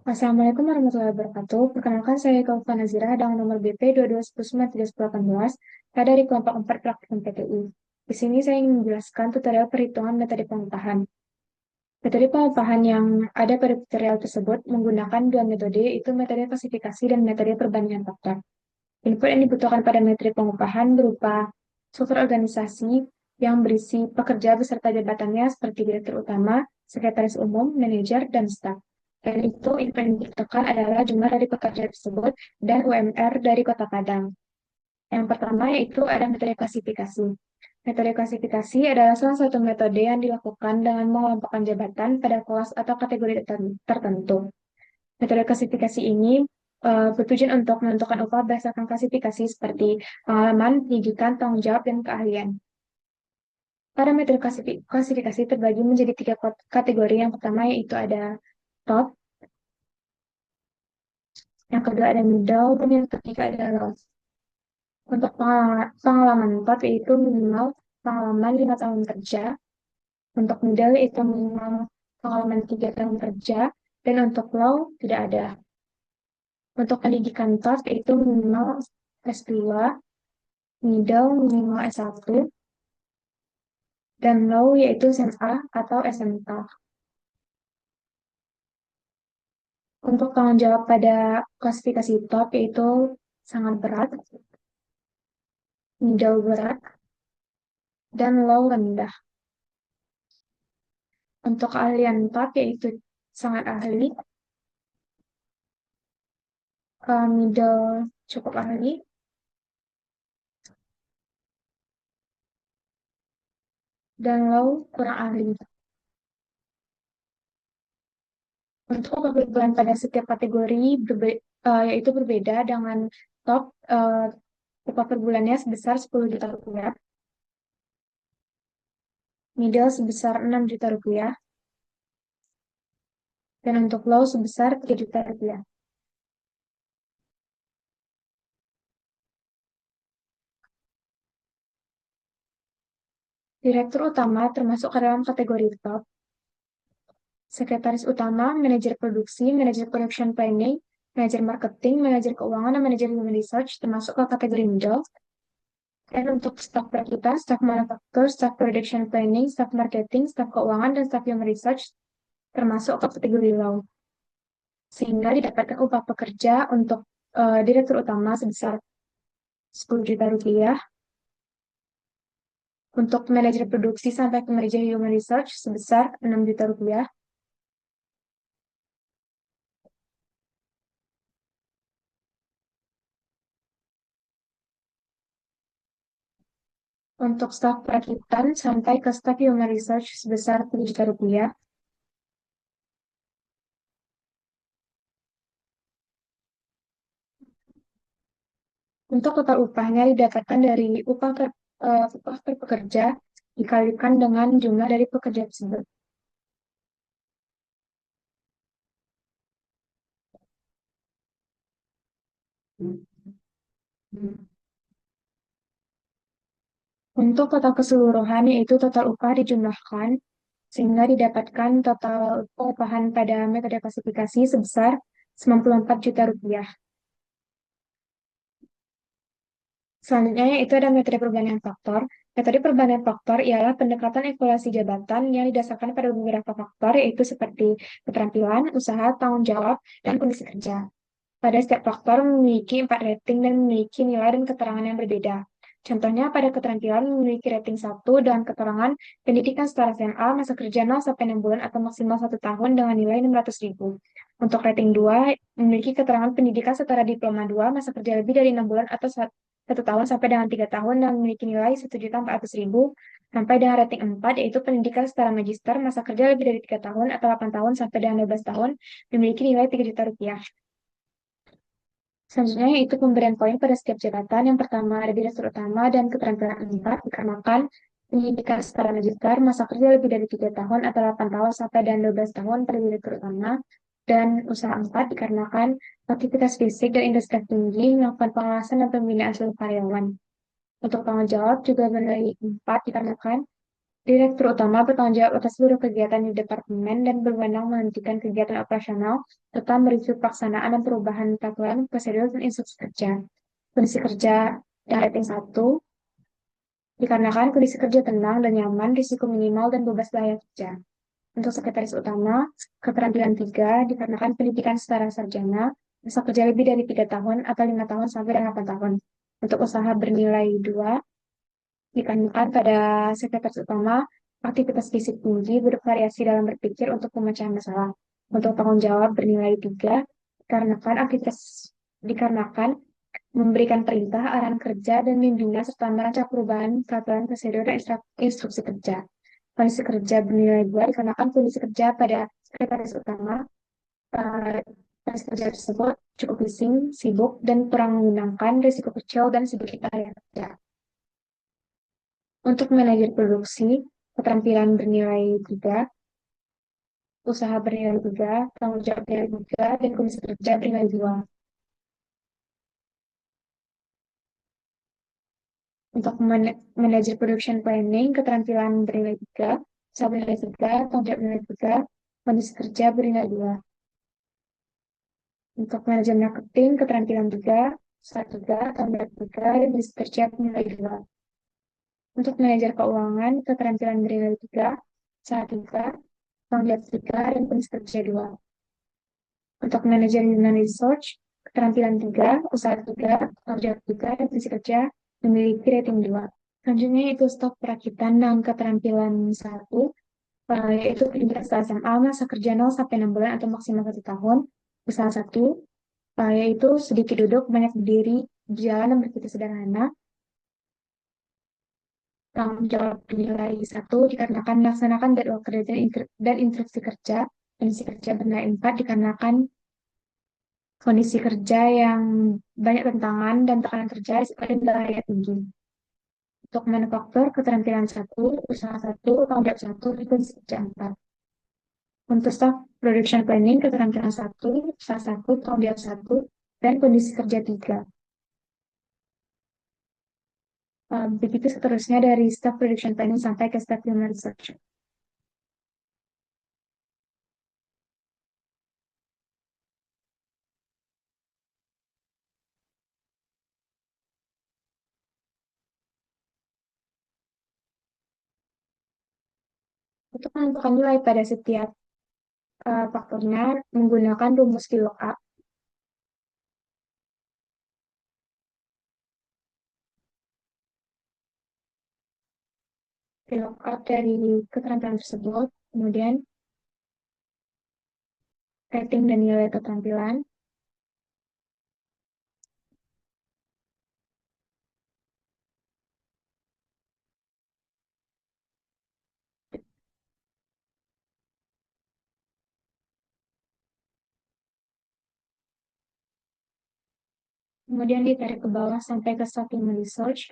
Assalamualaikum warahmatullahi wabarakatuh. Perkenalkan saya Kaufa Nazira dengan nomor BP 2219318 dari kelompok 4 praktikum PTU. Di sini saya ingin menjelaskan tutorial perhitungan metode pengupahan. Metode pengupahan yang ada pada tutorial tersebut menggunakan dua metode, yaitu metode klasifikasi dan metode perbandingan faktor. Input yang dibutuhkan pada metode pengupahan berupa struktur organisasi yang berisi pekerja beserta jabatannya seperti direktur utama, sekretaris umum, manajer, dan staf. Dan itu input yang dibutuhkan adalah jumlah dari pekerja tersebut dan UMR dari Kota Padang. Yang pertama yaitu ada metode klasifikasi. Metode klasifikasi adalah salah satu metode yang dilakukan dengan mengelompokkan jabatan pada kelas atau kategori tertentu. Metode klasifikasi ini bertujuan untuk menentukan upah berdasarkan klasifikasi seperti pengalaman, pendidikan, tanggung jawab, dan keahlian. Pada metode klasifikasi terbagi menjadi tiga kategori. Yang pertama yaitu ada top, yang kedua ada middle, dan yang ketiga ada low. Untuk pengalaman top yaitu minimal pengalaman 5 tahun kerja, untuk middle itu minimal pengalaman 3 tahun kerja, dan untuk low tidak ada. Untuk pendidikan top yaitu minimal S2, middle minimal S1, dan low yaitu SMA atau SMK. Untuk tanggung jawab pada klasifikasi top yaitu sangat berat, middle berat, dan low rendah. Untuk keahlian top yaitu sangat ahli, middle cukup ahli, dan low kurang ahli. Untuk upah per bulan pada setiap kategori yaitu berbeda dengan top upah per bulannya sebesar 10 juta rupiah, middle sebesar 6 juta rupiah, dan untuk low sebesar 3 juta rupiah. Direktur utama termasuk ke dalam kategori top. Sekretaris utama, manajer produksi, manajer production planning, manajer marketing, manajer keuangan, dan manajer human research termasuk ke kategori middle. Dan untuk staf kita, staf manufaktur, staf production planning, staf marketing, staf keuangan, dan staf human research termasuk ke kategori low. Sehingga didapatkan upah pekerja untuk direktur utama sebesar 10 juta rupiah, untuk manajer produksi sampai ke manajer human research sebesar 6 juta rupiah, untuk staf perakitan sampai ke staf human research sebesar 3 juta rupiah. Untuk total upahnya didapatkan dari upah per pekerja dikalikan dengan jumlah dari pekerja tersebut. Untuk total keseluruhan yaitu total upah dijumlahkan sehingga didapatkan total upahan pada metode klasifikasi sebesar 94 juta rupiah. Selanjutnya itu ada metode perbandingan faktor. Metode perbandingan faktor ialah pendekatan evaluasi jabatan yang didasarkan pada beberapa faktor yaitu seperti keterampilan, usaha, tanggung jawab, dan kondisi kerja. Pada setiap faktor memiliki 4 rating dan memiliki nilai dan keterangan yang berbeda. Contohnya pada keterampilan memiliki rating 1 dengan keterangan pendidikan setara SMA, masa kerja 0 sampai 6 bulan atau maksimal 1 tahun dengan nilai 600.000. Untuk rating 2 memiliki keterangan pendidikan setara diploma 2, masa kerja lebih dari 6 bulan atau 1 tahun sampai dengan 3 tahun dan memiliki nilai 1.400.000. Sampai dengan rating 4 yaitu pendidikan setara magister, masa kerja lebih dari 3 tahun atau 8 tahun sampai dengan 12 tahun memiliki nilai 3 juta rupiah. Selanjutnya yaitu pemberian poin pada setiap jabatan. Yang pertama ada direktur utama dan keterampilan 4 dikarenakan pendidikan setara magister, masa kerja lebih dari 3 tahun atau 8 tahun sampai dan 12 tahun pada direktur utama, dan usaha 4 dikarenakan aktivitas fisik dan industri tinggi, melakukan pengawasan dan pembinaan seluruh karyawan. Untuk tanggung jawab juga bernilai 4 dikarenakan Direktur utama bertanggung jawab atas seluruh kegiatan di departemen dan berwenang menghentikan kegiatan operasional serta mereview pelaksanaan dan perubahan peraturan, prosedur, dan instruksi kerja. Kondisi kerja dan rating 1 dikarenakan kondisi kerja tenang dan nyaman, risiko minimal, dan bebas bahaya kerja. Untuk sekretaris utama, keterampilan 3 dikarenakan pendidikan setara sarjana, masa kerja lebih dari 3 tahun atau 5 tahun sampai 8 tahun. Untuk usaha bernilai 2 dikarenakan pada sekretaris utama, aktivitas fisik tinggi bervariasi dalam berpikir untuk pemecahan masalah. Untuk tanggung jawab bernilai 3 dikarenakan memberikan perintah, arahan kerja, dan bimbingan serta merancang perubahan peraturan prosedur dan instruksi kerja. Kondisi kerja bernilai 2 dikarenakan kondisi kerja pada sekretaris utama eh, kondisi kerja tersebut cukup bising, sibuk, dan kurang menyenangkan, risiko kecil, dan sedikit area kerja. Untuk manajer produksi, keterampilan bernilai 3, usaha bernilai 3, tanggung jawab bernilai 3, dan kondisi kerja bernilai 2. Untuk manajer production planning, keterampilan bernilai 3, usaha bernilai 3, tanggung jawab bernilai 3, kondisi kerja bernilai 2. Untuk manajer marketing, keterampilan 3, usaha 3, tanggung jawab 3, dan kondisi kerja bernilai 2. Untuk manajer keuangan, keterampilan bernilai 3, usaha 3, tanggung jawab 3, dan kondisi kerja 2. Untuk manajer human research, keterampilan 3, usaha 3, tanggung jawab 3, dan kondisi kerja memiliki rating 2. Selanjutnya itu staf perakitan dan keterampilan 1, yaitu pendidikan setelah SMA, masa kerja 0 sampai 6 bulan atau maksimal 1 tahun. Usaha 1, yaitu sedikit duduk, banyak berdiri, jalan, dan berpikir sederhana. Tanggung jawab nilai 1 dikarenakan melaksanakan jadwal kerja dan instruksi kerja. Kondisi kerja bernilai 4 dikarenakan kondisi kerja yang banyak tantangan dan tekanan kerja dan bahaya tinggi. Untuk manufaktur, keterampilan 1, usaha 1, tanggung jawab 1, dan kondisi kerja 4. Untuk staff production planning, keterampilan 1, usaha 1, tanggung jawab 1, dan kondisi kerja 3. Begitu seterusnya dari staff production planning sampai ke staff human research. Untuk menentukan nilai pada setiap faktornya menggunakan rumus VLOOKUP. VLOOKUP dari keterampilan tersebut, kemudian rating dan nilai keterampilan, kemudian ditarik ke bawah sampai ke staff human research.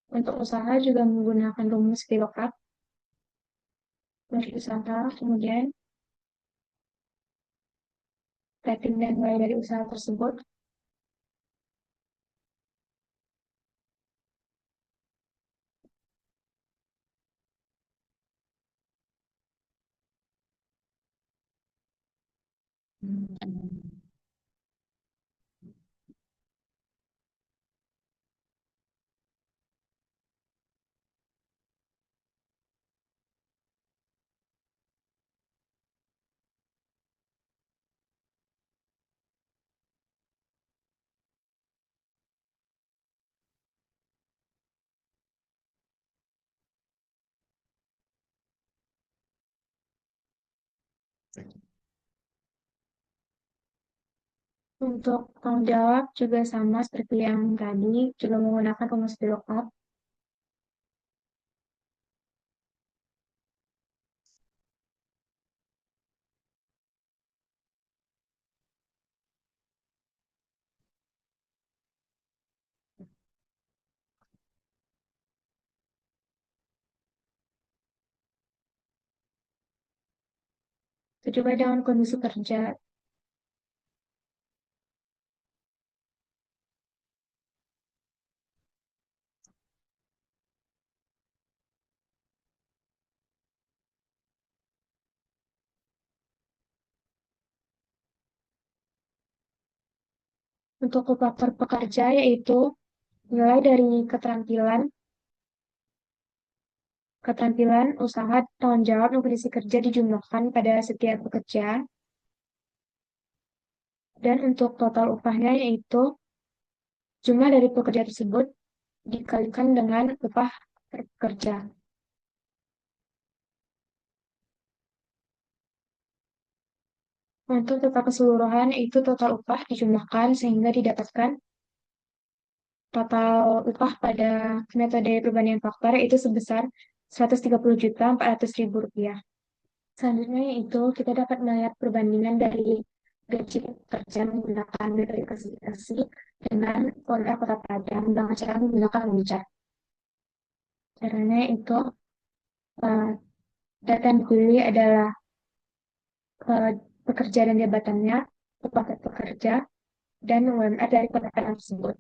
Untuk usaha juga menggunakan rumus VLOOKUP dari usaha, kemudian rating dan nilai dari usaha tersebut. Untuk tanggung jawab juga sama seperti yang tadi, juga menggunakan rumus VLOOKUP. Itu juga dengan kondisi kerja. Untuk upah per pekerja yaitu nilai dari keterampilan, usaha, tanggung jawab, dan kondisi kerja dijumlahkan pada setiap pekerja. Dan untuk total upahnya yaitu jumlah dari pekerja tersebut dikalikan dengan upah per pekerja. Untuk total keseluruhan itu total upah dijumlahkan sehingga didapatkan total upah pada metode perbandingan faktor yaitu sebesar 130.400.000 rupiah. Selanjutnya yaitu kita dapat melihat perbandingan dari gaji pekerja menggunakan metode klasifikasi dengan UMR Kota Padang dengan cara menggunakan loncat. Caranya itu eh, data yang dipilih adalah eh, pekerja dan jabatannya, upah per pekerja, dan UMR dari Kota Padang tersebut.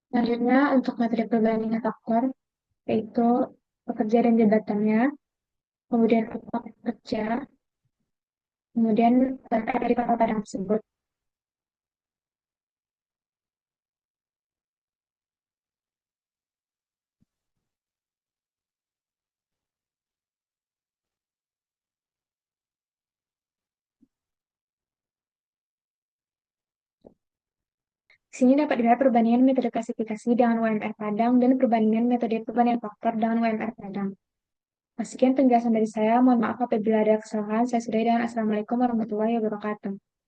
Selanjutnya untuk materi perbandingan faktor yaitu pekerja dan jabatannya, kemudian upah per pekerja, kemudian UMR dari Kota Padang tersebut. Di sini dapat dilihat perbandingan metode klasifikasi dengan UMR Padang dan perbandingan metode perbandingan faktor dengan UMR Padang. Sekian penjelasan dari saya. Mohon maaf apabila ada kesalahan. Saya sudahi dengan Assalamualaikum warahmatullahi wabarakatuh.